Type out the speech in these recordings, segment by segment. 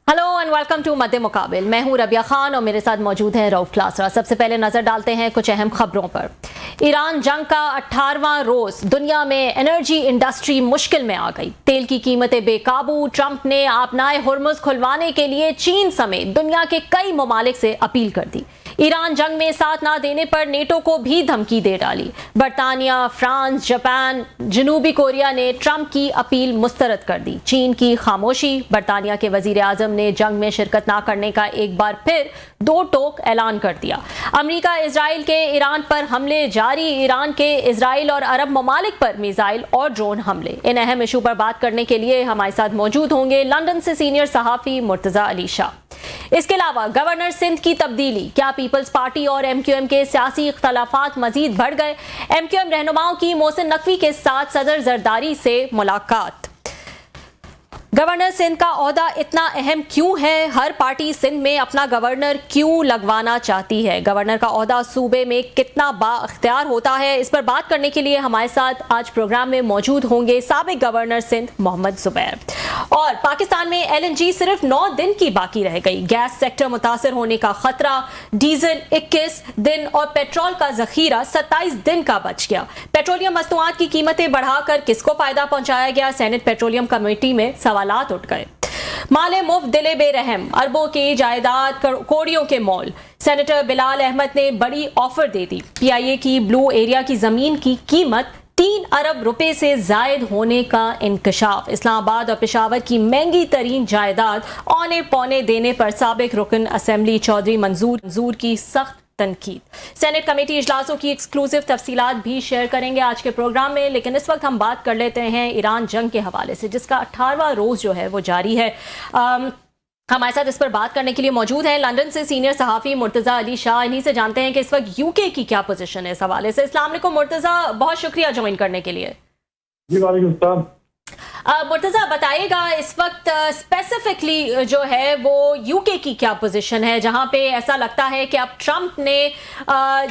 Hello and welcome to मध्य मुकाबिल। मैं हूं रबिया खान और मेरे साथ मौजूद हैं रऊफ क्लासरा। सबसे पहले नजर डालते हैं कुछ अहम खबरों पर। ईरान जंग का 18वां रोज, दुनिया में एनर्जी इंडस्ट्री मुश्किल में आ गई। तेल की कीमतें बेकाबू। ट्रंप ने आपनाए हुर्मुज खुलवाने के लिए चीन समेत दुनिया के कई ममालिक से अपील कर दी। ईरान जंग में साथ ना देने पर नेटो को भी धमकी दे डाली। बरतानिया, फ्रांस, जापान, जनूबी कोरिया ने ट्रंप की अपील मुस्तरद कर दी। चीन की खामोशी। बरतानिया के वजीर आजम ने जंग में शिरकत ना करने का एक बार फिर दो टोक ऐलान कर दिया। अमेरिका इजराइल के ईरान पर हमले जारी। ईरान के इजराइल और अरब ममालिक पर मिसाइल और ड्रोन हमले। इन अहम इशू पर बात करने के लिए हमारे साथ मौजूद होंगे लंदन से सीनियर सहाफी मुर्तजा अली शाह। इसके अलावा गवर्नर सिंध की तब्दीली, क्या पीपल्स पार्टी और एमक्यूएम के सियासी इख्तलाफात मजीद बढ़ गए? एमक्यूएम रहनुमाओं की मोहसिन नकवी के साथ सदर जरदारी से मुलाकात। गवर्नर सिंध का ओहदा इतना अहम क्यों है? हर पार्टी सिंध में अपना गवर्नर क्यों लगवाना चाहती है? गवर्नर का ओहदा सूबे में कितना बाअख्तियार होता है? इस पर बात करने के लिए हमारे साथ आज प्रोग्राम में मौजूद होंगे साबिक गवर्नर सिंध मोहम्मद जुबैर। और पाकिस्तान में एलएनजी सिर्फ 9 दिन की बाकी रह गई। गैस सेक्टर मुतासर होने का खतरा। डीजल 21 दिन और पेट्रोल का जखीरा 27 दिन का बच गया। पेट्रोलियम मस्तनुआत की कीमतें बढ़ाकर किसको फायदा पहुंचाया गया? सेनेट पेट्रोलियम कमेटी में सवालात उठ गए। माले मुफ्त दिले बेरहम, अरबों की जायदाद, कोड़ियों के मॉल। सेनेटर बिलाल अहमद ने बड़ी ऑफर दे दी। पीआईए की ब्लू एरिया की जमीन की कीमत 3 अरब रुपए से जायद होने का इंकशाफ। इस्लामाबाद और पेशावर की महंगी तरीन जायदाद औने पौने देने पर साबिक रुकन असेंबली चौधरी मंजूर की सख्त तनकीद। सेनेट कमेटी इजलासों की एक्सक्लूसिव तफसीलात भी शेयर करेंगे आज के प्रोग्राम में, लेकिन इस वक्त हम बात कर लेते हैं ईरान जंग के हवाले से, जिसका 18वां रोज जो है वो जारी है। हमारे साथ इस पर बात करने के लिए मौजूद हैं लंदन से सीनियर सहाफी मुर्तजा अली शाह। इन्हीं से जानते हैं कि इस वक्त यूके की क्या पोजीशन है इस हवाले से। अस्सलाम वालेकुम मुर्तजा, बहुत शुक्रिया ज्वाइन करने के लिए। जी वालेकुम सलाम। मुर्तजा बताइएगा इस वक्त स्पेसिफिकली जो है वो यूके की क्या पोजीशन है, जहां पे ऐसा लगता है कि अब ट्रंप ने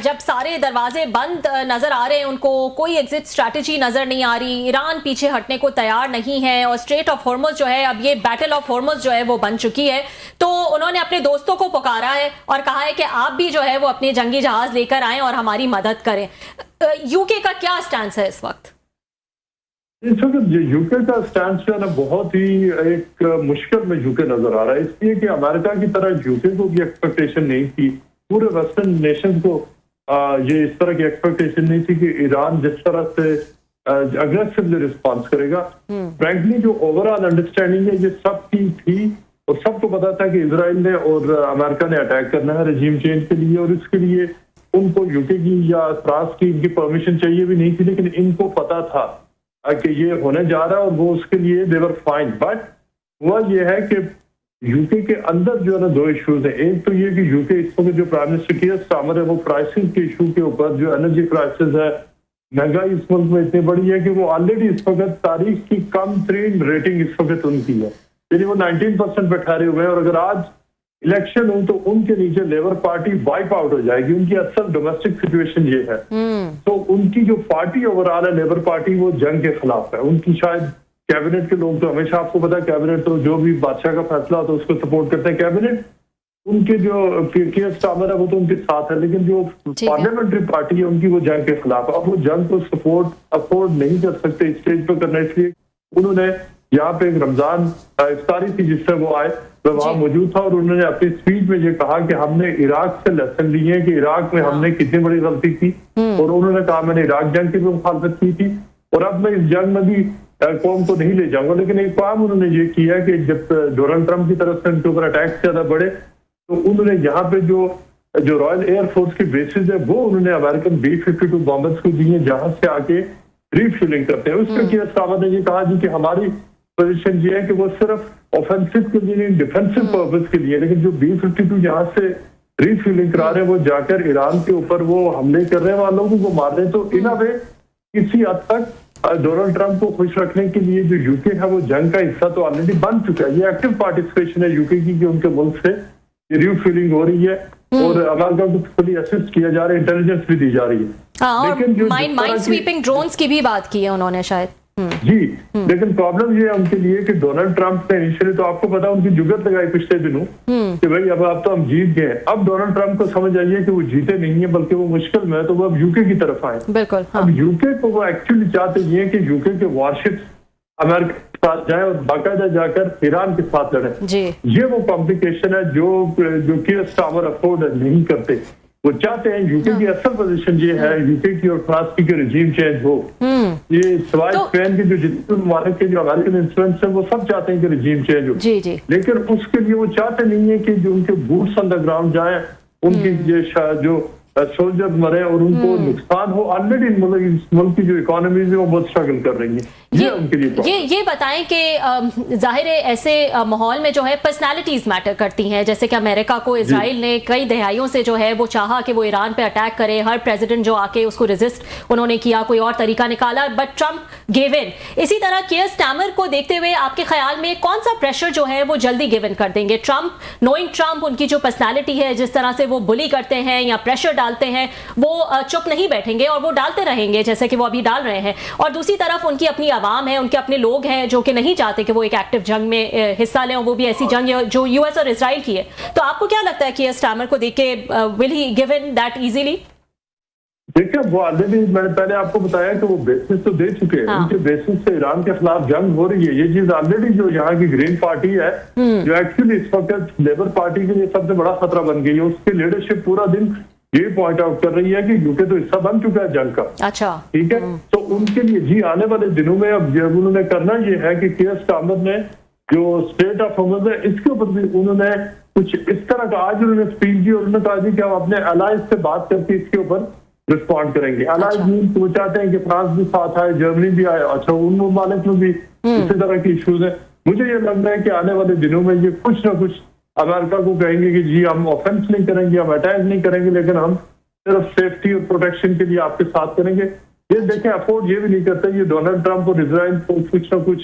जब सारे दरवाजे बंद नजर आ रहे हैं, उनको कोई एग्जिट स्ट्रैटेजी नजर नहीं आ रही, ईरान पीछे हटने को तैयार नहीं है और स्ट्रेट ऑफ हॉर्मुज जो है, अब ये बैटल ऑफ हॉर्मुज जो है वो बन चुकी है, तो उन्होंने अपने दोस्तों को पुकारा है और कहा है कि आप भी जो है वो अपने जंगी जहाज लेकर आएं और हमारी मदद करें। यूके का क्या स्टैंड है इस वक्त? इस वक्त यूके का स्टैंड जो है ना, बहुत ही एक मुश्किल में यूके नजर आ रहा है, इसलिए कि अमेरिका की तरह यूके को भी एक्सपेक्टेशन नहीं थी, पूरे वेस्टर्न नेशन को ये इस तरह की एक्सपेक्टेशन नहीं थी कि ईरान जिस तरह से अग्रेसिवली रिस्पॉन्स करेगा। फ्रैंकली जो ओवरऑल अंडरस्टैंडिंग है ये सबकी थी और सबको पता था कि इजराइल ने और अमेरिका ने अटैक करना है रेजिम चेंज के लिए, और इसके लिए उनको यूके की या फ्रांस की इनकी परमिशन चाहिए भी नहीं थी, लेकिन इनको पता था कि ये होने जा रहा है और वो उसके लिए दे वर फाइन। बट हुआ ये है कि यूके के अंदर जो है ना 2 इश्यूज है। एक तो ये कि यूके इस वक्त जो प्राइम मिनिस्टर की स्टार्मर है वो प्राइसिंग के इशू के ऊपर, जो एनर्जी प्राइसेस है, महंगाई इस मुल्क में इतनी बड़ी है कि वो ऑलरेडी इस वक्त तारीख की कम तरीन रेटिंग इस वक्त उनकी है, यानी वो 19% पे ठहरे हुए हैं, और अगर आज इलेक्शन हो तो उनके नीचे लेबर पार्टी वाइप आउट हो जाएगी। उनकी असल डोमेस्टिक सिचुएशन ये है। तो उनकी जो पार्टी ओवरऑल है लेबर पार्टी, वो जंग के खिलाफ है। उनकी शायद कैबिनेट के लोग तो हमेशा, आपको पता है कैबिनेट तो जो भी बादशाह का फैसला होता है उसको सपोर्ट करते हैं। कैबिनेट उनके जो केयर स्टार्मर है वो तो उनके साथ है, लेकिन जो पार्लियामेंट्री पार्टी है उनकी वो जंग के खिलाफ है। अब वो जंग को सपोर्ट अफोर्ड नहीं कर सकते स्टेज पर करना, इसलिए उन्होंने यहाँ पे एक रमजान इफ्तारी थी जिससे वो आए, तो वहां मौजूद था और उन्होंने अपनी स्पीच में ये कहा कि हमने इराक से लेसन लिए हैं कि इराक में हमने कितनी बड़ी गलती की, और उन्होंने कहा मैंने इराक जंग की भी मुखालफत की थी और अब मैं इस जंग में भी कौम को नहीं ले जाऊंगा। लेकिन एक काम उन्होंने ये किया कि जब डोनाल्ड ट्रंप की तरफ से उनके ऊपर अटैक ज्यादा बढ़े तो उन्होंने यहाँ पे जो रॉयल एयरफोर्स की बेसिस है वो उन्होंने अमेरिकन B-52 बॉम्बर्स को दिए, जहां से आके रिफ्यूलिंग करते हैं। उसके किया साहब ने ये कहा जी कि हमारी पोजीशन ये है कि वो सिर्फ ऑफेंसिव के लिए नहीं, डिफेंसिव पर्पस के लिए, लेकिन जो B-52 यहाँ से रिफ्यूलिंग करा रहे हैं वो जाकर ईरान के ऊपर वो हमले कर रहे हैं, वहां लोगों को मार रहे हैं। तो इन अ वे किसी हद तक डोनाल्ड ट्रंप को खुश रखने के लिए जो यूके है वो जंग का हिस्सा तो ऑलरेडी बन चुका है। ये एक्टिव पार्टिसिपेशन है यूके की कि उनके मुल्क से रिफ्यूलिंग हो रही है और अमेरिका को फुली असिस्ट किया जा रहा है, इंटेलिजेंस भी दी जा रही है। हाँ, और माइंड स्वीपिंग ड्रोन्स की भी बात की है उन्होंने शायद। जी, लेकिन प्रॉब्लम ये है उनके लिए कि डोनाल्ड ट्रंप ने इनिशियली, तो आपको पता, उनकी जुगत लगाई पिछले दिनों कि भाई अब तो हम जीत गए। अब डोनाल्ड ट्रंप को समझ आइए कि वो जीते नहीं है, बल्कि वो मुश्किल में है, तो वो अब यूके की तरफ आए। बिल्कुल, हाँ। अब यूके को वो एक्चुअली चाहते ये कि यूके के वारशिप्स अमेरिका के साथ जाए और बाकायदा जाकर ईरान के साथ लड़े। जी। ये वो कॉम्प्लिकेशन है जो कि स्टामर अफोर्ड नहीं करते। वो चाहते हैं यूके की असल पोजीशन ये है, यूके की और फ्रांस की रिजीम चेंज हो। ये सिवाय स्पेन के जो जितने ममालिक के जो अमेरिकन इंफ्लुएंस है, वो सब चाहते हैं कि रिजीम चेंज हो। जी जी। लेकिन उसके लिए वो चाहते नहीं है कि जो उनके बूट्स ऑन द ग्राउंड जाए, उनकी जो सोल्जर मरे और उनको नुकसान हो। ऑलरेडी इस मुल्क की जो इकोनॉमीज है वो बहुत स्ट्रगल कर रही है। ये बताएं कि जाहिर है ऐसे माहौल में जो है पर्सनालिटीज मैटर करती हैं। जैसे कि अमेरिका को इजराइल ने कई दहाइयों से जो है वो चाहा कि वो ईरान पे अटैक करे, हर प्रेसिडेंट जो आके उसको रेजिस्ट उन्होंने किया, कोई और तरीका निकाला, बट ट्रंप गिव इन। इसी तरह कियर स्टामर को देखते हुए आपके ख्याल में कौन सा प्रेशर जो है वो जल्दी गिव इन कर देंगे? ट्रंप, नोइंग ट्रंप, उनकी जो पर्सनैलिटी है, जिस तरह से वो बुली करते हैं या प्रेशर डालते हैं, वो चुप नहीं बैठेंगे और वो डालते रहेंगे जैसे कि वो अभी डाल रहे हैं। और दूसरी तरफ उनकी अपनी आवाम है, उनके अपने लोग हैं जो कि नहीं चाहते कि वो एक एक्टिव जंग में हिस्सा लें, वो भी ऐसी जंग जो यूएस और इजराइल की है। तो आपको क्या लगता है कि ये स्टामर को देख के will he give in that easily? देखिए, वो ऑलरेडी मैंने पहले आपको बताया कि वो बेसिस तो दे चुके हैं। हाँ। उनके बेसिस से ईरान के खिलाफ जंग हो रही है। ये चीज ऑलरेडी जो यहाँ की ग्रीन पार्टी है, जो एक्चुअली इस वक्त लेबर पार्टी के लिए सबसे बड़ा खतरा बन गई है, उसकी लीडरशिप पूरा दिन ये पॉइंट आउट कर रही है कि यूके तो हिस्सा बन चुका है जंग का। अच्छा, ठीक है। तो उनके लिए जी आने वाले दिनों में अब जब उन्होंने करना ये है कि कियर स्टामर ने जो स्टेट ऑफ हॉर्मज है, इसके ऊपर भी उन्होंने कुछ इस तरह का आज उन्होंने स्पीच दी और उन्होंने कहा जी कि हम अपने अलाइज से बात करके इसके ऊपर रिस्पॉन्ड करेंगे। अलाइज मीन वो चाहते हैं कि फ्रांस भी साथ आए, जर्मनी भी आए। अच्छा, उन ममालिक में भी इसी तरह की इश्यूज है। मुझे ये लग रहा है कि आने वाले दिनों में ये कुछ ना कुछ अमेरिका को कहेंगे कि जी हम ऑफेंस नहीं करेंगे, हम अटैक नहीं करेंगे, लेकिन हम सिर्फ सेफ्टी और प्रोटेक्शन के लिए आपके साथ करेंगे। ये देखें, अफोर्ड ये भी नहीं करते, ये डोनाल्ड ट्रंप और इजराइल को कुछ ना कुछ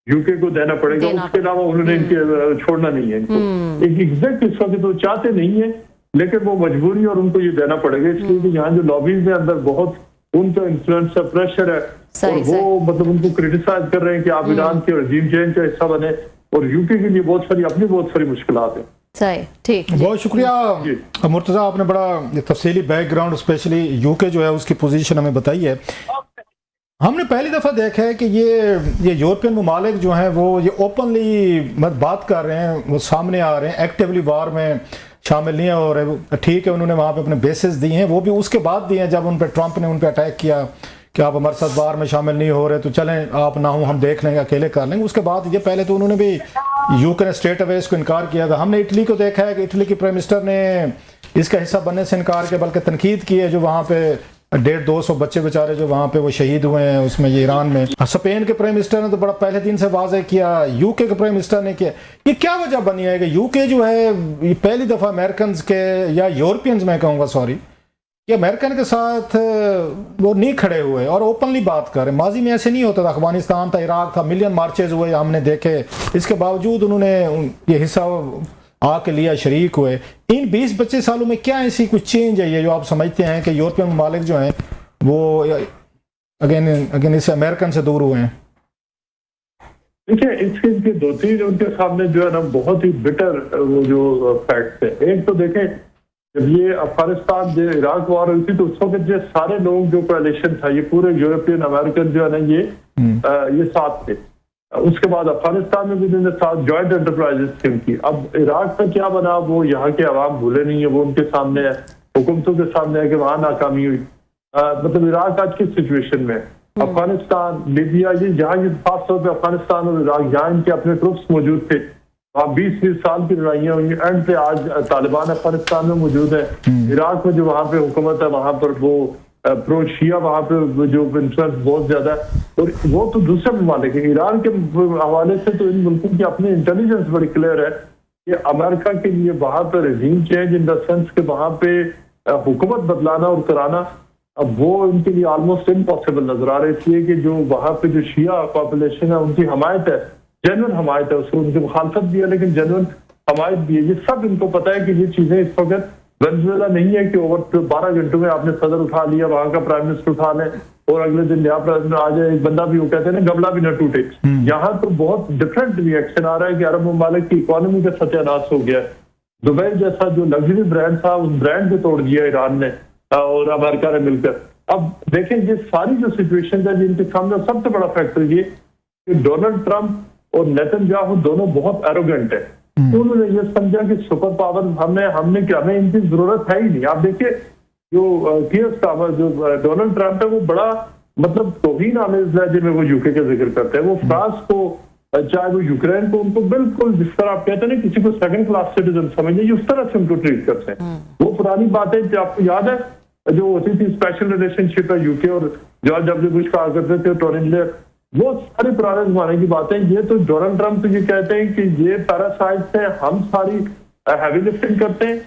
यूके को देना पड़ेगा। उसके अलावा उन्होंने इनके छोड़ना नहीं है इनको। एक एग्जैक्ट इस वक्त तो चाहते नहीं है, लेकिन वो मजबूरी और उनको ये देना पड़ेगा, इसलिए कि यहाँ जो लॉबीज है अंदर बहुत उनका इन्फ्लुएंस है, प्रेशर है, और वो मतलब उनको क्रिटिसाइज कर रहे हैं कि आप ईरान के रिजीम चेंज का हिस्सा बने, और यूके के लिए बहुत सारी मुश्किलात हैं। सही, ठीक। बहुत शुक्रिया मुर्तजा, आपने बड़ा तफसीली बैकग्राउंड स्पेशली यूके जो है उसकी पोजीशन हमें बताई है। हमने पहली दफ़ा देखा है कि ये यूरोपियन ममालिक जो हैं वो ये ओपनली बात कर रहे हैं, वो सामने आ रहे हैं, एक्टिवली वार में शामिल नहीं है। और ठीक है, उन्होंने वहाँ पे अपने बेसिस दिए हैं, वो भी उसके बाद दिए हैं जब उन पर ट्रंप ने उन पर अटैक किया कि आप हमारे साथ वार में शामिल नहीं हो रहे, तो चलें आप ना हो, हम देख लेंगे, अकेले कर लेंगे। उसके बाद ये पहले तो उन्होंने भी यूके ने स्ट्रेट अवे इसको इनकार किया था। हमने इटली को देखा है कि इटली के प्राइम मिनिस्टर ने इसका हिस्सा बनने से इनकार किया, बल्कि तनकीद की है। जो वहाँ पे 150-200 बच्चे बेचारे जो वहाँ पे वो शहीद हुए हैं उसमें, ये ईरान में। स्पेन के प्राइम मिनिस्टर ने तो बड़ा पहले दिन से वाज़ेह किया, यूके के प्राइम मिनिस्टर ने किया। ये क्या वजह बनी है कि यूके जो है ये पहली दफ़ा अमेरिकन के या यूरोपियंस में कहूँगा, सॉरी, कि अमेरिकन के साथ वो नहीं खड़े हुए और ओपनली बात कर रहे। माजी में ऐसे नहीं होता था, अफगानिस्तान था, इराक था, मिलियन मार्चेज हुए हमने देखे, इसके बावजूद उन्होंने ये हिस्सा आके लिया, शरीक हुए। इन 20-25 सालों में क्या ऐसी कुछ चेंज है ये जो आप समझते हैं कि यूरोपियन ममालिक जो हैं वो अगेन इससे अमेरिकन से दूर हुए हैं? देखिए, इसके 2-3 उनके सामने जो है ना बहुत ही बिटर वो जो फैक्ट है। एक तो देखें, जब ये अफगानिस्तान जो इराक वार हुई थी तो उस वक्त जो सारे लोग जो कोalition था, ये पूरे यूरोपियन अमेरिकन जो है ना ये साथ थे। उसके बाद अफगानिस्तान में भी इन्होंने साथ जॉइंट एंटरप्राइजेस की। अब इराक का क्या बना वो यहाँ के अवाम भूले नहीं है, वो उनके सामने है, हुकूमतों के सामने है कि वहां नाकामी हुई। मतलब इराक आज किस सिचुएशन में, अफगानिस्तान, लीबिया, ये जहाँ ये खास तौर पर अफगानिस्तान और इराक यहाँ इनके अपने ट्रुप्स मौजूद थे, वहाँ 20-20 साल की लड़ाइयाँ हुई। एंड पे आज तालिबान अफगानिस्तान में मौजूद है। इराक में जो वहाँ पे हुकूमत है, वहाँ पर वो प्रो शिया वहाँ पे जो इन्फ्लुएंस बहुत ज्यादा है, और वो तो दूसरे ममालिक है। ईरान के हवाले से तो इन मुल्कों की अपनी इंटेलिजेंस बड़ी क्लियर है कि अमेरिका के लिए वहाँ पे regime change in the sense के वहाँ पे हुकूमत बदलाना और कराना, अब वो इनके लिए ऑलमोस्ट इम्पॉसिबल नजर आ रहा है। इसलिए कि जो वहाँ पे जो शिया पॉपुलेशन है उनकी हमायत है, जेन्युइन हमायत है, उसको उनकी मुखालफत भी है लेकिन जेन्युइन हमायत भी है। ये सब इनको पता है कि ये चीजें इस वक्त वेनेजुएला नहीं है कि ओवर 12 घंटों में आपने सदर उठा लिया, वहां का प्राइम मिनिस्टर उठा लें और अगले दिन नया प्रेसिडेंट आ जाए, एक बंदा भी वो कहते हैं ना गमला भी न टूटे। यहाँ तो बहुत डिफरेंट रिएक्शन आ रहा है कि अरब ममालिक की इकोनॉमी का सत्यानाश हो गया। दुबई जैसा जो लग्जरी ब्रांड था उस ब्रांड को तोड़ दिया ईरान ने और अमेरिका ने मिलकर। अब देखें ये सारी जो सिचुएशन है जिनके सामने सबसे बड़ा फैक्टर ये कि डोनाल्ड ट्रंप और नेतन्याहू दोनों बहुत एरोगेंट है। तो उन्होंने ये समझा कि सुपर पावर हमें इनकी जरूरत है ही नहीं। आप देखिए जो जो डोनाल्ड ट्रंप है वो बड़ा मतलब तौहीन आमेज लहजे में वो यूके का जिक्र करते हैं। वो फ्रांस को चाहे वो यूक्रेन को उनको बिल्कुल जिस तरह आप कहते हैं ना किसी को सेकंड क्लास सिटीजन समझिए उस तरह से उनको ट्रीट करते हैं। वो पुरानी बातें जो आपको याद है जो होती थी स्पेशल रिलेशनशिप है यूके और जॉर्ज डब्ल्यू बुश कहा करते थे टोनी ब्लेयर, वो सारे पुराने जमाने की बातें। ये तो डोनाल्ड ट्रंप तो ये कहते हैं कि ये पैरासाइट्स हैं, हम सारी हैवी लिफ्टिंग करते हैं,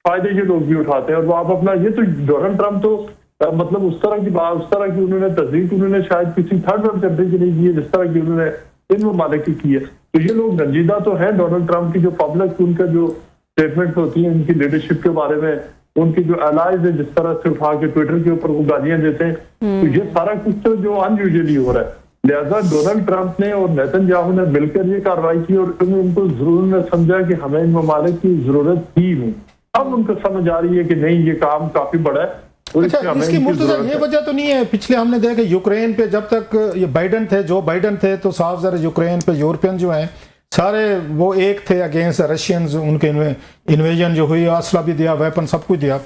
फायदे ये लोग भी उठाते हैं और वो आप अपना ये तो डोनाल्ड ट्रंप तो मतलब उस तरह की बात उस तरह की उन्होंने तस्दीक उन्होंने शायद किसी थर्ड वर्ल्ड कंट्री की नहीं की है जिस तरह की उन्होंने इन ममालिक की है। तो ये लोग रंजीदा तो है डोनाल्ड ट्रंप की जो पब्लिक उनका जो स्टेटमेंट होती है उनकी लीडरशिप के बारे में, उनकी जो एलाइज है जिस तरह से उठा के ट्विटर के ऊपर वो गालियां देते हैं, तो ये सारा कुछ तो जो अनयूजुअली हो रहा है। लिहाजा डोनाल्ड ट्रंप ने और नेतन्याहू ने मिलकर ये कार्रवाई की और उनको जरूर समझा कि हमें इन ममालिक की जरूरत ही नहीं। अब उनको समझ आ रही है कि नहीं ये काम काफी बड़ा है। अच्छा, इसकी मुर्तजा ये वजह तो नहीं है, पिछले हमने देखा यूक्रेन पे जब तक ये बाइडन थे जो बाइडन थे तो साफ जरा यूक्रेन पे यूरोपियन जो हैं सारे वो एक थे अगेंस्ट रशियंस, उनके इन्वेजन जो हुई असला भी दिया, वेपन सब कुछ दिया।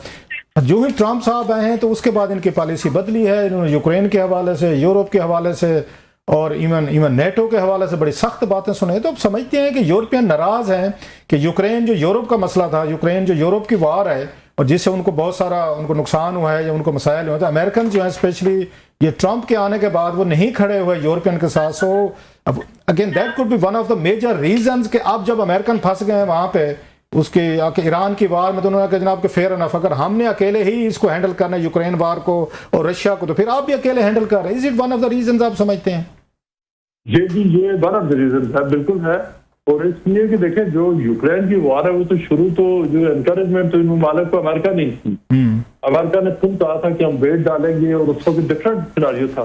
जो ही ट्रंप साहब आए हैं तो उसके बाद इनकी पॉलिसी बदली है। इन्होंने यूक्रेन के हवाले से, यूरोप के हवाले से और इवन नेटो के हवाले से बड़ी सख्त बातें सुने। तो अब समझते हैं कि यूरोपियन नाराज हैं कि यूक्रेन जो यूरोप का मसला था, यूक्रेन जो यूरोप की वार है और जिससे उनको बहुत सारा उनको नुकसान हुआ है या उनको मसाइल हुए, तो अमेरिकन जो है स्पेशली ये ट्रंप के आने के बाद वो नहीं खड़े हुए यूरोपियन के साथ। सो अब again that could be one of the major reasons कि अब जब अमेरिकन फंस गए हैं वहां पे उसके ईरान की वार में, तो उन्होंने कहा जनाब के फेयर एनफ अगर हमने अकेले ही इसको हैंडल करना है यूक्रेन वार को और रशिया को, तो फिर आप भी अकेले हैंडल कर रहे हैं। Is it one of the reasons आप समझते हैं? ये वन ऑफ द रीजन है, बिल्कुल है। और इसलिए कि देखें जो यूक्रेन की वार है वो तो शुरू तो जो एनकरेजमेंट तो इन ममालिक को अमेरिका नहीं की। अमेरिका ने खुद कहा था कि हम वेट डालेंगे और उसका भी डिफरेंट सिनारियो था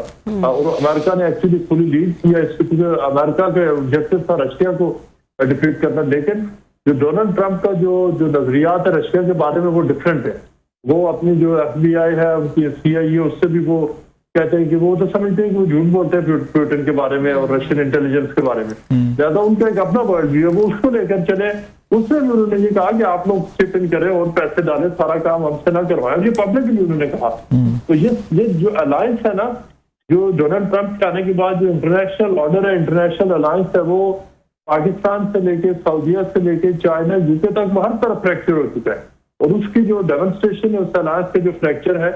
और अमेरिका ने एक्चुअली फुली लीड किया इसके पीछे। अमेरिका का ऑब्जेक्टिव था रशिया को डिफीट करना, लेकिन जो डोनाल्ड ट्रंप का जो नजरियात है रशिया के बारे में वो डिफरेंट है। वो अपनी जो FBI है उनकी CIA उससे भी वो कहते हैं कि वो तो समझते हैं कि वो झूठ बोलते हैं पुतिन के बारे में और रशियन इंटेलिजेंस के बारे में। ज्यादा उनका एक अपना वर्ल्ड व्यू है, वो उसको लेकर चले। उसमें भी उन्होंने ये कहा कि आप लोग चिप इन करें और पैसे डालें, सारा काम हमसे ना करवाएं, ये पब्लिकली उन्होंने कहा। तो ये जो अलायंस है ना, जो डोनाल्ड ट्रंप के आने के बाद जो इंटरनेशनल ऑर्डर है, इंटरनेशनल अलायंस है, वो पाकिस्तान से लेके सऊदीया से लेके चाइना यूके तक हर तरफ फ्रैक्चर हो चुका है। और उसकी जो डेमोन्स्ट्रेशन है उस अलायंस के जो फ्रैक्चर है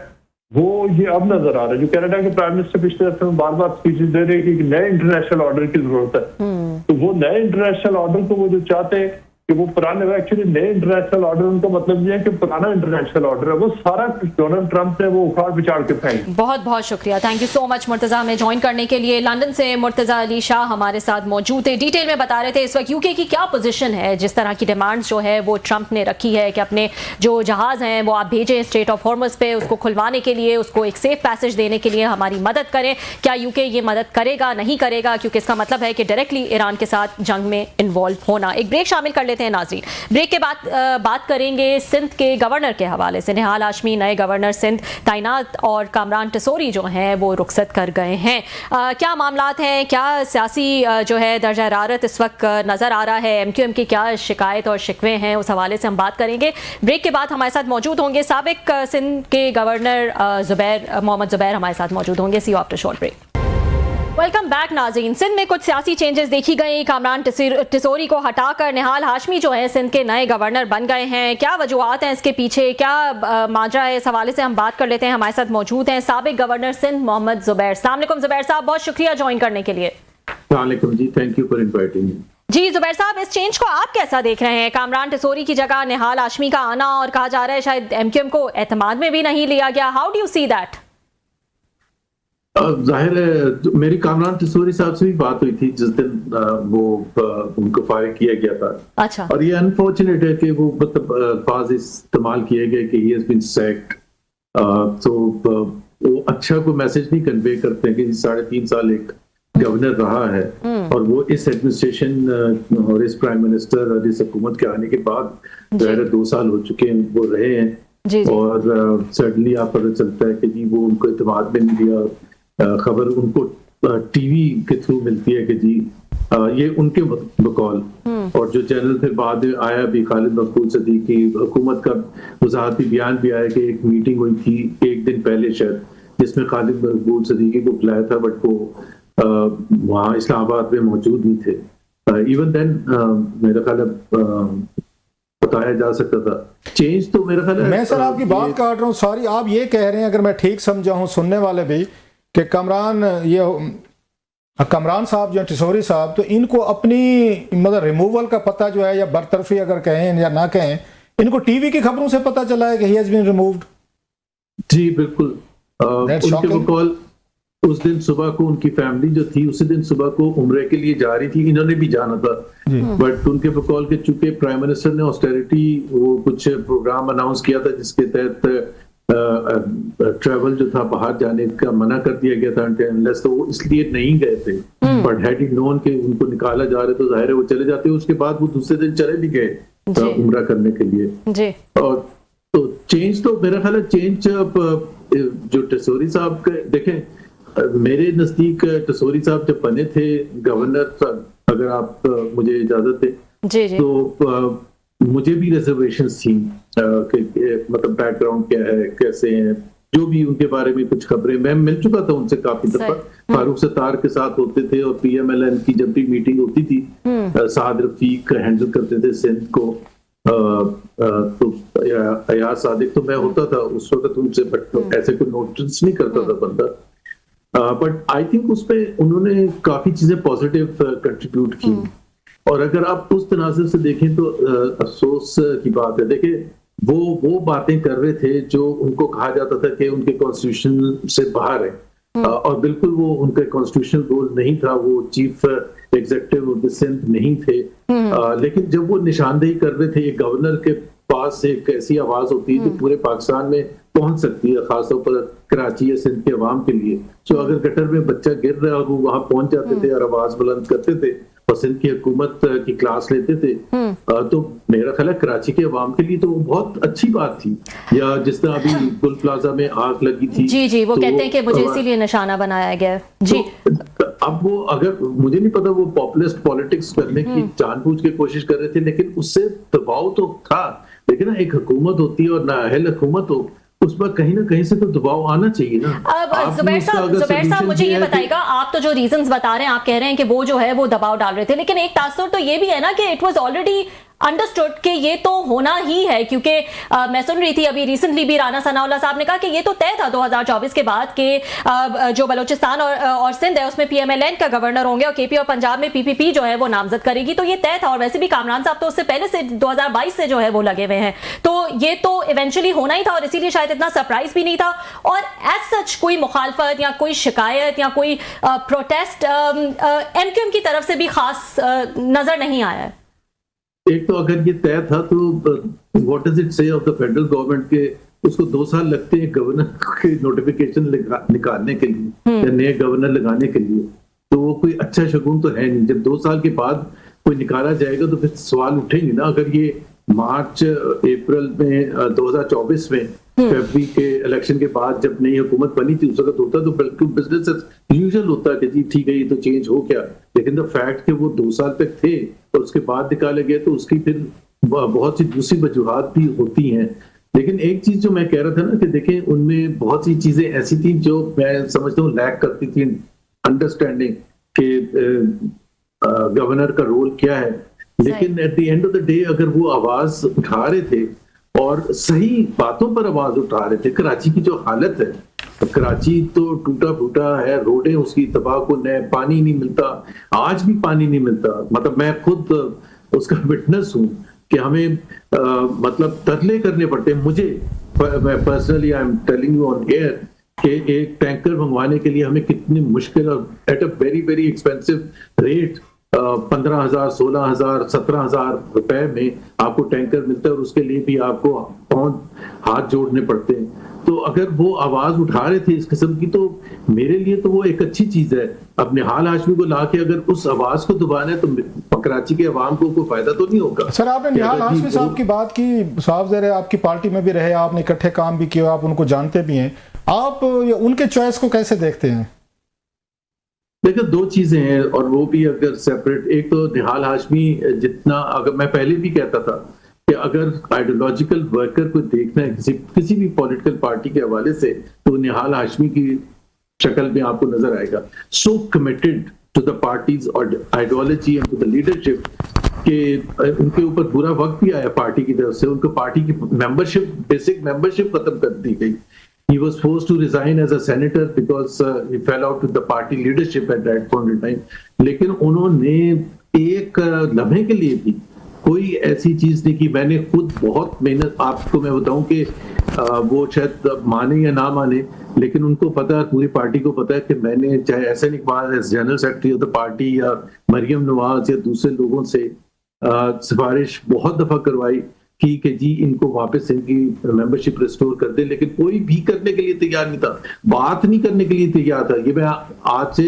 वो ये अब नजर आ रहा है। जो कनाडा के प्राइम मिनिस्टर पिछले हफ्ते में बार बार स्पीचेस दे रहे हैं कि नए इंटरनेशनल ऑर्डर की जरूरत है। तो वो नए इंटरनेशनल ऑर्डर को वो जो चाहते हैं कि वो पुराने एक्चुअली नए इंटरनेशनल ऑर्डर, उनका मतलब ये है कि पुराना इंटरनेशनल ऑर्डर है वो सारा डोनाल्ड ट्रंप ने वो उखाड़ पिछाड़ के फेंक। बहुत बहुत शुक्रिया, thank you so much Murtaza हमें ज्वाइन करने के लिए। लंदन से मुर्तजा अली शाह हमारे साथ मौजूद थे, डिटेल में बता रहे थे इस वक्त यूके की क्या पोजीशन है, जिस तरह की डिमांड्स जो है वो ट्रंप ने रखी है कि अपने जो जहाज हैं वो आप भेजें स्ट्रेट ऑफ हॉर्मस पे, उसको खुलवाने के लिए, उसको एक सेफ पैसेज देने के लिए हमारी मदद करें। क्या यूके ये मदद करेगा, नहीं करेगा? क्योंकि इसका मतलब है कि डायरेक्टली ईरान के साथ जंग में इन्वॉल्व होना। एक ब्रेक शामिल कर लेते हैं नाज़रीन। ब्रेक के बाद बात करेंगे सिंध के गवर्नर के हवाले से। निहाल हाशमी नए गवर्नर सिंध तैनात और कामरान टिसोरी जो हैं वो रुखसत कर गए हैं। क्या मामलात हैं, क्या सियासी जो है दर्जा हरारत इस वक्त नज़र आ रहा है, MQM की क्या शिकायत और शिकवे हैं, उस हवाले से हम बात करेंगे। ब्रेक के बाद हमारे साथ मौजूद होंगे साबिक सिंध के गवर्नर मोहम्मद ज़ुबैर हमारे साथ मौजूद होंगे। See you after short break. Welcome back नाज़रीन। सिंध में कुछ सियासी चेंजेस देखी गई। कामरान टिसोरी को हटाकर निहाल हाशमी जो है सिंध के नए गवर्नर बन गए हैं। क्या वजूहत हैं इसके पीछे, क्या माजरा है, इस हवाले से हम बात कर लेते हैं। हमारे साथ मौजूद हैं साबिक गवर्नर सिंध मोहम्मद ज़ुबैर। अस्सलाम वालेकुम ज़ुबैर साहब, बहुत शुक्रिया ज्वाइन करने के लिए। वालेकुम जी, thank you for inviting me. जी ज़ुबैर साहब, इस चेंज को आप कैसा देख रहे हैं? कामरान टिसोरी की जगह निहाल हाशमी का आना और कहा जा रहा है शायद MQM को एतमाद में भी नहीं लिया गया। How do you see that? जाहिर है मेरी कामरान टिसोरी साहब से भी बात हुई थी जिस दिन उनको फायर किया गया था। अच्छा। और ये अनफॉर्चुनेट है कि वो मतलब अल्फाज इस्तेमाल किए गए कि ही हैज बीन सैक्ड, तो वो अच्छा कोई मैसेज नहीं कन्वे करते हैं कि 3.5 साल एक गवर्नर रहा है और वो इस एडमिनिस्ट्रेशन और इस प्राइम मिनिस्टर और इस हुकूमत के आने के बाद जाहिर 2 साल हो चुके हैं वो रहे हैं। जी। और सडनली आप पता चलता है कि जी वो उनको इत्मीनान में नहीं दिया। खबर उनको टीवी के थ्रू मिलती है कि जी ये उनके बकौल, और जो चैनल फिर बाद में आया भी खालिद मकबूल सदीकी हुकूमत का वजाहती बयान भी आया कि एक मीटिंग हुई थी एक दिन पहले शायद जिसमें खालिद मकबूल सदीकी को बुलाया था, बट वो वहाँ इस्लामाबाद में मौजूद नहीं थे। इवन देन मेरा ख्याल बताया जा सकता था। चेंज तो मेरा ख्याल मैं सर आपकी बात काट रहा हूँ सारी, आप ये कह रहे हैं अगर मैं ठीक समझा हूँ सुनने वाले भी कि कमरान साहब जो टिसोरी साहब, तो इनको अपनी मतलब रिमूवल का पता जो है या बरतरफी अगर कहें या ना कहें, इनको टीवी की खबरों से पता चला है कि ही हैज बीन रिमूव्ड। जी बिल्कुल। उनके बकौल उस दिन सुबह को उनकी फैमिली जो थी उसी दिन सुबह को उम्रे के लिए जा रही थी, इन्होंने भी जाना था, बट उनके बकौल के चूंकि प्राइम मिनिस्टर ने ऑस्टेरिटी वो कुछ प्रोग्राम अनाउंस किया था जिसके तहत ट्रैवल जो था बाहर जाने का मना कर दिया गया था अनलेस, तो वो इसलिए नहीं गए थे। बट हैड ही नोन के उनको निकाला जा रहा है तो जाहिर है वो चले जाते। उसके बाद वो दूसरे दिन चले भी गए उम्रा करने के लिए जी। और तो चेंज तो मेरा ख्याल है चेंज जो टिसोरी साहब के देखें, मेरे नजदीक टिसोरी साहब जब बने थे गवर्नर, अगर आप मुझे इजाजत दें तो मुझे भी रिजर्वेशन थी कि मतलब बैकग्राउंड क्या है कैसे हैं, जो भी उनके बारे में कुछ खबरें मैं मिल चुका था उनसे काफी दफा। फारूक सत्तार के साथ होते थे और PMLN की जब भी मीटिंग होती थी साद रफीक हैंडल करते थे सिंध को, तो अयाज सादिक तो मैं होता था उस वक्त उनसे, बट ऐसे कोई नोटिस नहीं करता था बंदा। बट आई थिंक उसपे उन्होंने काफी चीजें पॉजिटिव कंट्रीब्यूट की। और अगर आप उस तनाज़ुर से देखें तो अफसोस की बात है, देखिए वो बातें कर रहे थे जो उनको कहा जाता था कि उनके कॉन्स्टिट्यूशन से बाहर है, और बिल्कुल वो उनका कॉन्स्टिट्यूशनल रोल नहीं था, वो chief executive of the Sindh नहीं थे। लेकिन जब वो निशानदेही कर रहे थे, एक गवर्नर के पास एक ऐसी आवाज होती है जो पूरे पाकिस्तान में पहुंच सकती है, खासतौर पर कराची या सिंध के अवाम के लिए। जो अगर गटर में बच्चा गिर रहा है और वो वहां पहुंच जाते थे और आवाज बुलंद करते थे और सिंध की हुकूमत की क्लास लेते थे, तो मेरा ख्याल है कराची के अवाम के लिए तो बहुत अच्छी बात थी। या जिस तरह अभी गुल प्लाजा में आग लगी थी, जी वो तो कहते हैं कि मुझे इसीलिए निशाना बनाया गया जी। तो अब वो अगर मुझे नहीं पता वो पॉपुलिस्ट पॉलिटिक्स करने की जानबूझ के कोशिश कर रहे थे, लेकिन उससे दबाव तो था। लेकिन ना एक हुकूमत होती है और नाअहल हुकूमत हो, उस पर कहीं ना कहीं से तो दबाव आना चाहिए ना। अब जुबैर साहब मुझे ये बताइएगा, आप तो जो रीजंस बता रहे हैं, आप कह रहे हैं कि वो जो है वो दबाव डाल रहे थे, लेकिन एक तासुर तो ये भी है ना कि इट वाज ऑलरेडी अंडरस्टूड कि ये तो होना ही है, क्योंकि मैं सुन रही थी अभी रिसेंटली भी राना सनाउल्लाह साहब ने कहा कि ये तो तय था 2024 के बाद कि जो बलूचिस्तान और सिंध है उसमें PMLN का गवर्नर होंगे और KP और पंजाब में PPP जो है वो नामजद करेगी, तो ये तय था। और वैसे भी कामरान साहब तो उससे पहले से 2022 से जो है वो लगे हुए हैं, तो ये तो इवेंचुअली होना ही था और इसीलिए शायद इतना सरप्राइज भी नहीं था। और एज सच कोई मुखालफत या कोई शिकायत या कोई प्रोटेस्ट MQM की तरफ से भी खास नजर नहीं आया है। एक तो अगर ये तय था तो व्हाट डज इट से ऑफ द फेडरल गवर्नमेंट के उसको 2 साल लगते हैं गवर्नर के नोटिफिकेशन निकालने के लिए या नए गवर्नर लगाने के लिए, तो वो कोई अच्छा शगुन तो है नहीं। जब 2 साल के बाद कोई निकाला जाएगा तो फिर सवाल उठेंगे ना। अगर ये मार्च अप्रैल में 2024 में फरवरी के इलेक्शन के बाद जब नई हुकूमत बनी थी उस वक्त होता तो बिल्कुल बिजनेस एज यूजुअल होता कि जी ठीक है ये तो चेंज हो गया, लेकिन द फैक्ट कि वो 2 साल तक थे और उसके बाद निकाले गए तो उसकी फिर बहुत सी दूसरी वजूहात भी होती हैं। लेकिन एक चीज जो मैं कह रहा था ना कि देखें उनमें बहुत सी चीजें ऐसी थी जो मैं समझता हूँ लैक करती थी अंडरस्टैंडिंग के गवर्नर का रोल क्या है। लेकिन at the end of the day अगर वो आवाज उठा रहे थे और सही बातों पर आवाज उठा रहे थे, कराची की जो हालत है, तो कराची तो टूटा फूटा है, रोडें उसकी तबाह कुन है, पानी नहीं मिलता, आज भी पानी नहीं मिलता। मतलब मैं खुद उसका विटनेस हूँ कि हमें मतलब तरले करने पड़ते हैं। मुझे मैं personally I am telling you on air कि एक टैंकर मंगवाने के लिए हमें कितनी मुश्किल और at a very very expensive rate 15,000, 16,000, 17,000 रुपए में आपको टैंकर मिलता है और उसके लिए भी आपको हाथ जोड़ने पड़ते हैं। तो अगर वो आवाज उठा रहे थे इस किस्म की, तो मेरे लिए तो वो एक अच्छी चीज है। अब निहाल हाशमी को लाके अगर उस आवाज को दबाना है तो कराची के अवाम को कोई फायदा तो नहीं होगा। सर, आपने निहाल हाशमी साहब की बात की, साहब जरा आपकी पार्टी में भी रहे, आपने इकट्ठे काम भी किया, आप उनको जानते भी हैं, आप उनके चॉइस को कैसे देखते हैं? देखो, दो चीजें हैं और वो भी अगर सेपरेट। एक तो निहाल हाशमी जितना, अगर मैं पहले भी कहता था कि अगर आइडियोलॉजिकल वर्कर को देखना है किसी भी पॉलिटिकल पार्टी के हवाले से, तो निहाल हाशमी की शक्ल में आपको नजर आएगा। So committed to the parties और ideology and to the leadership कि उनके ऊपर बुरा वक्त भी आया पार्टी की तरफ से। उनको पार्टी की मेंबरशिप, बेसिक मेंबरशिप खत्म कर दी गई। He was forced to resign as a senator because he fell out with the party leadership at that point in time. लेकिन उन्होंने एक लम्हे के लिए भी कोई ऐसी चीज नहीं की। मैंने खुद बहुत मेहनत, आपको मैं बताऊं कि वो शायद माने या ना माने, लेकिन उनको पता है, पूरी पार्टी को पता है कि मैंने चाहे Ahsan Iqbal as general secretary of the party या मरियम नवाज या दूसरे लोगों से सिफारिश बहुत दफा करवाई कि जी इनको वापस इनकी मेंबरशिप रिस्टोर कर दे, लेकिन कोई भी करने के लिए तैयार नहीं था, बात नहीं करने के लिए तैयार था। ये मैं आज से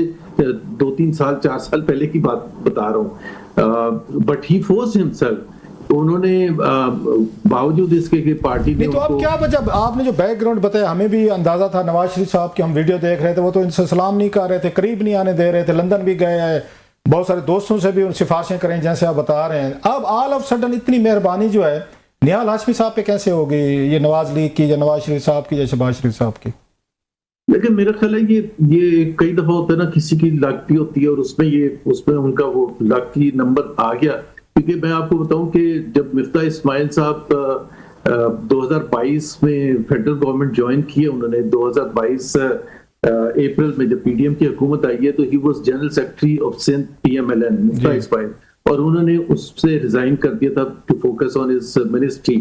2-3 साल 4 साल पहले की बात बता रहा हूँ। But he force himself. उन्होंने बावजूद इसके कि पार्टी ने, तो अब क्या वजह, आपने जो बैकग्राउंड बताया, हमें भी अंदाजा था नवाज शरीफ साहब की, हम वीडियो देख रहे थे, वो तो इनसे सलाम नहीं कर रहे थे, करीब नहीं आने दे रहे थे, लंदन भी गए हैं, बहुत सारे दोस्तों से भी सिफारिशें करें जैसे आप बता रहे हैं। अब ऑल ऑफ सडन इतनी मेहरबानी जो है निहाल हाशमी साहब पे कैसे होगी, ये नवाज लीग की या नवाज शरीफ साहब की या शहबाज शरीफ साहब की? लेकिन मेरा ख्याल है ये कई दफा होता है ना, किसी की लक भी होती है और उसमें उनका वो लकी नंबर आ गया। क्योंकि मैं आपको बताऊं कि जब मिफ्ता इस्माइल साहब 2022 में फेडरल गवर्नमेंट ज्वाइन किए, उन्होंने 2022 अप्रैल में जब पीडीएम की हुकूमत आई है, तो he was general secretary of Sindh PMLN, Miftah Ismail, और उन्होंने उससे रिजाइन कर दिया था to focus on his ministry.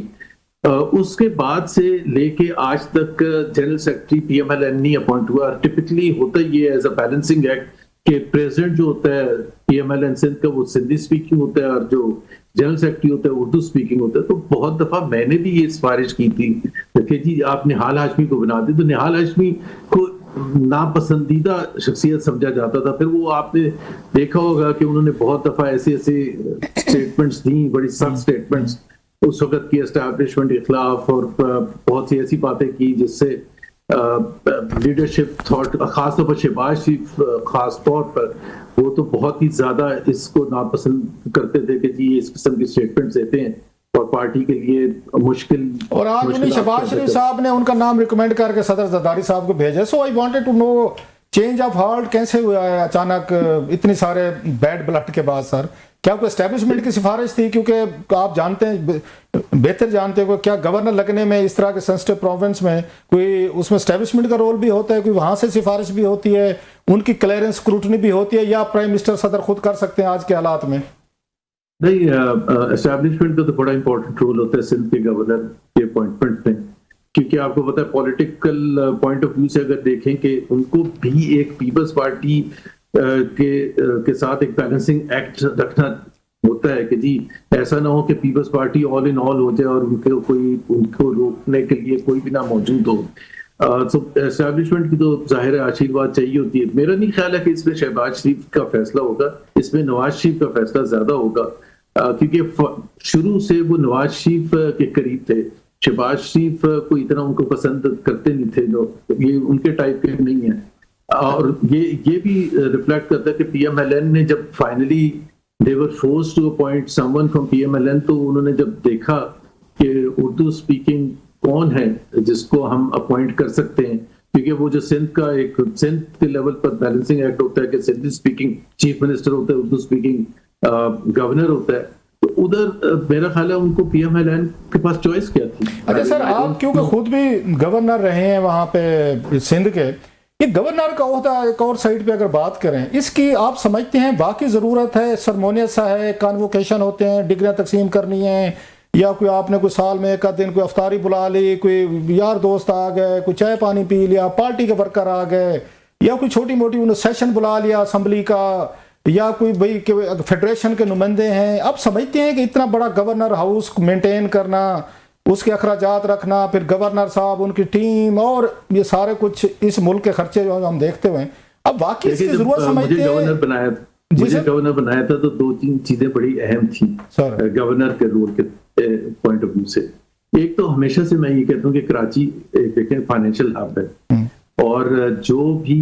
उसके बाद से लेके आज तक जनरल सेक्रेटरी पीएमएलएन नहीं अपॉइंट हुआ। टिपिकली होता ये एज अ बैलेंसिंग एक्ट कि प्रेसिडेंट जो होता है पीएमएलएन सिंध का, वो सिंधी स्पीकिंग होता है और जो जनरल सेक्रेटरी होता है उर्दू स्पीकिंग होता है। तो बहुत दफा मैंने भी ये सिफारिश की थी कि जी आप निहाल हाशमी को बना दे, तो निहाल हाशमी को नापसंदीदा शख्सियत समझा जाता था। फिर वो आपने देखा होगा कि उन्होंने बहुत दफा ऐसे स्टेटमेंट्स दी, बड़ी सख्त स्टेटमेंट्स उस वक्त की एस्टैब्लिशमेंट के खिलाफ, और बहुत सी ऐसी बातें की जिससे लीडरशिप थॉट, खासतौर पर शहबाज शरीफ खास तौर पर, वो तो बहुत ही ज्यादा इसको नापसंद करते थे कि जी इस किस्म की स्टेटमेंट्स देते हैं और पार्टी के लिए मुश्किल। और आज उन्हें शहबाज शरीफ साहब ने उनका नाम रिकमेंड करके सदर जरदारी साहब को भेजा। So I wanted to know change of heart कैसे हुआ है अचानक इतने सारे बैड ब्लड के बाद? सर, क्या कोई एस्टेब्लिशमेंट की सिफारिश थी? क्योंकि आप जानते हैं, बेहतर जानते हो, क्या गवर्नर लगने में इस तरह के सेंसिटिव प्रोविंस में कोई उसमें एस्टेब्लिशमेंट का रोल भी होता है, कोई वहां से सिफारिश भी होती है, उनकी क्लियरेंस स्क्रूटनी भी होती है, या प्राइम मिनिस्टर सदर खुद कर सकते हैं आज के हालात में? नहीं, एस्टैब्लिशमेंट का तो बड़ा इंपॉर्टेंट रोल होता है सिंध के गवर्नर के अपॉइंटमेंट में, क्योंकि आपको पता है पॉलिटिकल पॉइंट ऑफ व्यू से अगर देखें कि उनको भी एक पीपल्स पार्टी के साथ एक बैलेंसिंग एक्ट रखना होता है कि जी ऐसा ना हो कि Peoples Party all in all हो जाए और उनको रोकने के लिए कोई भी ना मौजूद हो। सो एस्टैब्लिशमेंट की तो जाहिर है आशीर्वाद चाहिए होती है। मेरा नहीं ख्याल है कि इसमें शहबाज शरीफ का फैसला होगा, इसमें नवाज शरीफ का फैसला ज्यादा होगा, क्योंकि शुरू से वो नवाज शरीफ के करीब थे। शहबाज शरीफ को इतना उनको पसंद करते नहीं थे, जो ये उनके टाइप के नहीं है। और ये भी रिफ्लेक्ट करता है कि पीएमएलएन ने जब finally they were forced to appoint someone from PMLN, तो उन्होंने जब देखा कि उर्दू स्पीकिंग कौन है जिसको हम अपॉइंट कर सकते हैं, क्योंकि वो जो सिंध के लेवल पर बैलेंसिंग एक्ट होता है कि सिंधी स्पीकिंग चीफ मिनिस्टर होता है, उर्दू स्पीकिंग गवर्नर होता है, तो उधर मेरा ख्याल है उनको पीएमएलएन के पास चॉइस क्या थी। अच्छा सर, आप क्योंकि खुद भी गवर्नर रहे हैं वहां पे सिंध के, ये गवर्नर का ओहदा एक और साइड पे अगर बात करें, इसकी आप समझते हैं वाकई जरूरत है? सरमोनियत सा है, कॉन्वोकेशन होते हैं, डिग्रियां तकसीम करनी है, या कोई आपने कोई साल में एक आध दिन कोई अफ्तारी बुला ली, कोई यार दोस्त आ गए, कोई चाय पानी पी लिया, पार्टी के वर्कर आ गए, या कोई छोटी मोटी उन्होंने सेशन बुला लिया असम्बली का, या कोई भाई फेडरेशन के नुमाइंदे हैं, अब समझते हैं कि इतना बड़ा गवर्नर हाउस मेंटेन करना, उसके अखराजात रखना, फिर गवर्नर साहब, उनकी टीम और ये सारे कुछ इस मुल्क के खर्चे जो हम देखते हुए, अब वाकई इसकी जरूरत समझते हैं। मुझे गवर्नर बनाया था तो 2-3 चीजें बड़ी अहम थी गवर्नर के रोल के पॉइंट ऑफ व्यू से। एक तो हमेशा से मैं ये कहता हूँ कि कराची देखें फाइनेंशियल हब है, और जो भी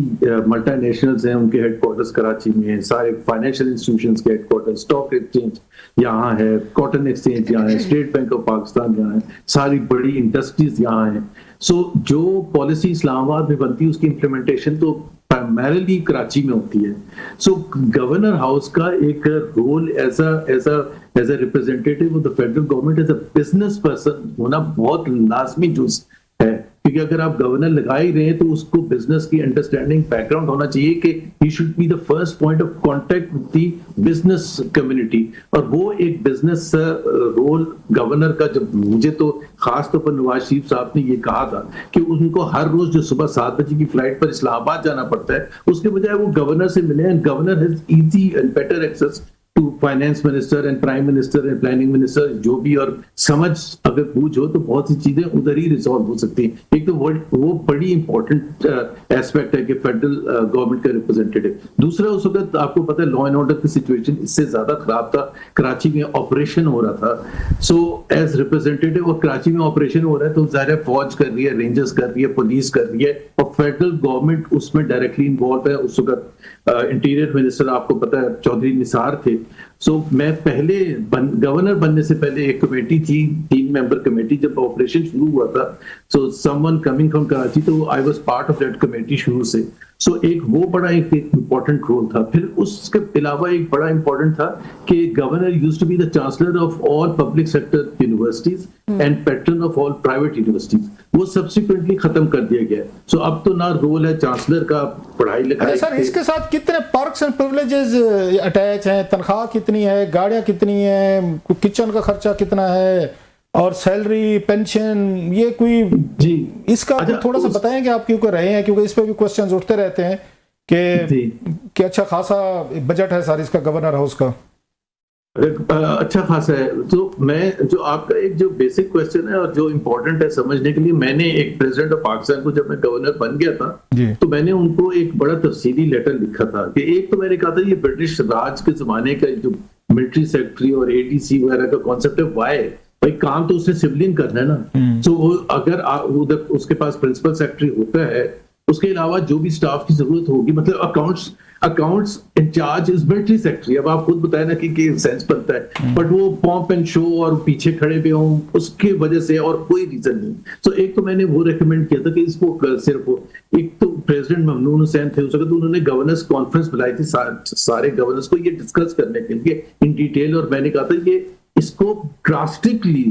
मल्टीनेशनल्स हैं उनके हेडक्वार्टर्स कराची में हैं, सारे फाइनेंशियल इंस्टीट्यूशंस के हेडक्वार्टर्स, स्टॉक एक्सचेंज यहाँ है, कॉटन एक्सचेंज यहाँ है, स्टेट बैंक ऑफ पाकिस्तान यहाँ है, सारी बड़ी इंडस्ट्रीज यहाँ हैं। सो जो पॉलिसी इस्लामाबाद में बनती है उसकी इम्प्लीमेंटेशन तो प्राइमरीली कराची में होती है। सो गवर्नर हाउस का एक role as a representative of the federal government, as a business person होना बहुत लाजमी जुज़ है, क्योंकि अगर आप गवर्नर लगा ही रहे हैं तो उसको बिजनेस की अंडरस्टैंडिंग बैकग्राउंड होना चाहिए कि he should be the first point of contact with the business community. और वो एक बिजनेस रोल गवर्नर का, जब मुझे तो खास तौर पर नवाज शरीफ साहब ने ये कहा था कि उनको हर रोज जो सुबह 7 बजे की फ्लाइट पर इस्लामाबाद जाना पड़ता है, उसके बजाय वो गवर्नर से मिले, and governor has easy and better access to finance minister and prime minister and planning minister, जो भी, और समझ अगर पूछ हो तो बहुत सी चीजें उधर ही रिजॉल्व हो सकती हैं। एक तो वो बड़ी इंपॉर्टेंट एस्पेक्ट है कि फेडरल गवर्नमेंट का रिप्रेजेंटेटिव। दूसरा, उस वक्त आपको पता है लॉ एंड ऑर्डर की सिचुएशन इससे ज्यादा खराब था, कराची में ऑपरेशन हो रहा था। सो एज रिप्रेजेंटेटिव, और कराची में ऑपरेशन हो रहा है तो ज़ाहिर है फौज कर रही है, रेंजर्स कर रही है, पुलिस कर रही है, और फेडरल गवर्नमेंट उसमें डायरेक्टली इन्वॉल्व है। उस वक्त इंटीरियर मिनिस्टर आपको पता है चौधरी निसार थे। सो मैं पहले गवर्नर बनने से पहले एक कमेटी थी, 3 मेंबर कमेटी, जब ऑपरेशन शुरू हुआ था, so someone coming from Karachi, तो I was part of that committee शुरू से। सो एक वो बड़ा एक इम्पोर्टेंट रोल था। फिर उसके अलावा एक बड़ा इम्पोर्टेंट था कि governor used to be the chancellor of all public sector universities and patron of all private universities. वो सब्सिक्वेंटली खत्म कर दिया गया। सो अब तो ना रोल है चांसलर का पढ़ाई लिखाई। सर, इसके साथ कितने पर्क्स एंड प्रिविलेजेस अटैच हैं? तनख्वाह कितनी है, गाड़ियां कितनी है, किचन का खर्चा कितना है, और सैलरी, पेंशन, ये कोई जी इसका थोड़ा सा बताएं कि आप क्यों कर रहे हैं, क्योंकि इस पे भी क्वेश्चंस उठते रहते हैं कि अच्छा खासा बजट है सर इसका गवर्नर हाउस का। अच्छा खासा है। तो मैं जो आपका एक जो बेसिक क्वेश्चन है और जो इम्पोर्टेंट है समझने के लिए, मैंने एक प्रेसिडेंट ऑफ पाकिस्तान को जब मैं गवर्नर बन गया था तो मैंने उनको एक बड़ा तफसीली लेटर लिखा था कि एक तो मैंने कहा था ये ब्रिटिश राज के जमाने का जो मिलिट्री सेक्रेटरी और एडीसी वगैरह का कॉन्सेप्ट है, वाई भाई काम तो उसने सिविलियन करना है ना। तो वो अगर उधर उसके पास प्रिंसिपल सेक्रेटरी होता है, उसके अलावा जो भी स्टाफ की जरूरत होगी, मतलब accounts incharge is military secretary. अब आप खुद बताए ना कि सेंस बनता है, बट वो पॉम्प एंड शो और पीछे खड़े भी हों उसकी वजह से और कोई रीजन नहीं। तो एक तो मैंने वो रेकमेंड किया था कि इसको सिर्फ एक तो प्रेसिडेंट ममनून हुसैन थे उस वक्त, तो उन्होंने गवर्नर्स कॉन्फ्रेंस बुलाई थी सारे गवर्नर्स को ये डिस्कस करने के लिए इन डिटेल, और मैंने कहा था ये इसको ड्रास्टिकली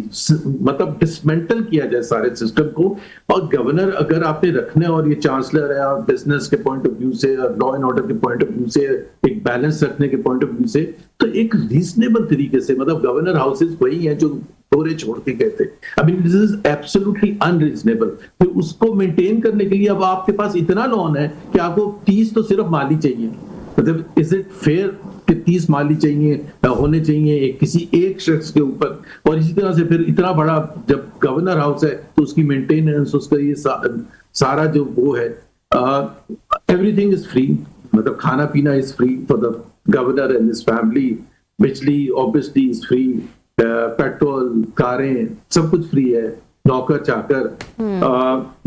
मतलब डिसमेंटल किया जाए सारे सिस्टम को। और गवर्नर अगर आपने रखना है और ये चांसलर है, आप बिजनेस के पॉइंट ऑफ व्यू से और लॉ एंड ऑर्डर के पॉइंट ऑफ व्यू से, एक बैलेंस रखने के पॉइंट ऑफ व्यू से, तो एक रीजनेबल तरीके से, मतलब गवर्नर हाउसेज वही हैं जो छोरे छोड़ के गए थे। I mean this is absolutely unreasonable. फिर उसको मेंटेन करने के लिए अब आपके पास इतना लोन है कि आपको 30 तो सिर्फ माली चाहिए। मतलब इज इट फेयर कि 30 माली चाहिए होने चाहिए किसी एक शख्स के ऊपर? और इसी तरह से फिर इतना बड़ा जब गवर्नर हाउस है तो उसकी मेंटेनेंस, उसका ये सारा जो वो है, एवरीथिंग इज फ्री, मतलब खाना पीना is free for the governor and his family, बिजली ऑब्वियसली इज फ्री, पेट्रोल, कारें, सब कुछ फ्री है, नौकर चाकर।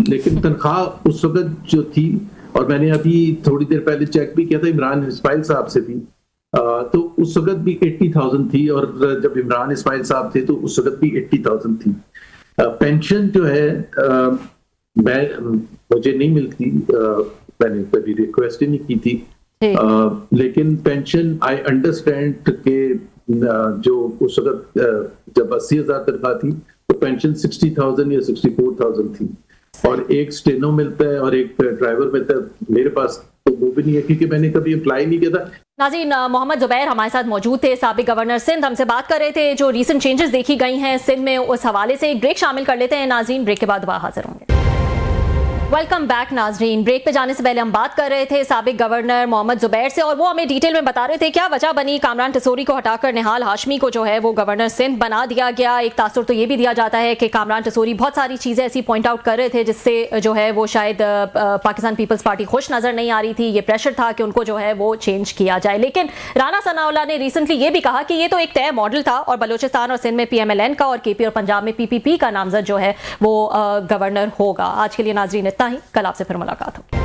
लेकिन तनख्वाह उस वक्त जो थी, और मैंने अभी थोड़ी देर पहले चेक भी किया था इमरान इस्माइल साहब से भी, तो उस वक्त भी 80,000 थी, और जब इमरान इस्माइल साहब थे तो उस वक्त भी 80,000 थी। पेंशन जो है मुझे नहीं मिलती, मैंने कभी रिक्वेस्ट ही नहीं की थी, लेकिन पेंशन आई अंडरस्टैंड के जो उस वक्त जब 80,000 तनख्वाह थी तो पेंशन 60,000 या 64,000 थी, और एक स्टेनो मिलता है और एक ड्राइवर मिलता है। मेरे पास तो वो भी नहीं है क्योंकि मैंने कभी अप्लाई नहीं किया था। नाज़रीन, मोहम्मद जुबैर हमारे साथ मौजूद थे, साबिक गवर्नर सिंध, हमसे बात कर रहे थे जो रीसेंट चेंजेस देखी गई हैं सिंध में, उस हवाले से एक ब्रेक शामिल कर लेते हैं नाज़रीन, ब्रेक के बाद दोबारा हाजिर होंगे। वेलकम बैक नाज़रीन। ब्रेक पे जाने से पहले हम बात कर रहे थे साबिक गवर्नर मोहम्मद जुबैर से और वो हमें डिटेल में बता रहे थे क्या वजह बनी कामरान टसूरी को हटाकर निहाल हाशमी को जो है वो गवर्नर सिंध बना दिया गया। एक तासुर तो ये भी दिया जाता है कि कामरान टसूरी बहुत सारी चीज़ें ऐसी पॉइंट आउट कर रहे थे जिससे जो है वो शायद पाकिस्तान पीपल्स पार्टी खुश नज़र नहीं आ रही थी, ये प्रेशर था कि उनको जो है वो चेंज किया जाए। लेकिन राना सनाउल्लाह ने रिसेंटली ये भी कहा कि ये तो एक तय मॉडल था और बलोचिस्तान और सिंध में PMLN का और KP और पंजाब में PPP का नामजद जो है वो गवर्नर होगा। आज के लिए नाज़रीन इतना ही, कल आपसे फिर मुलाकात होगी।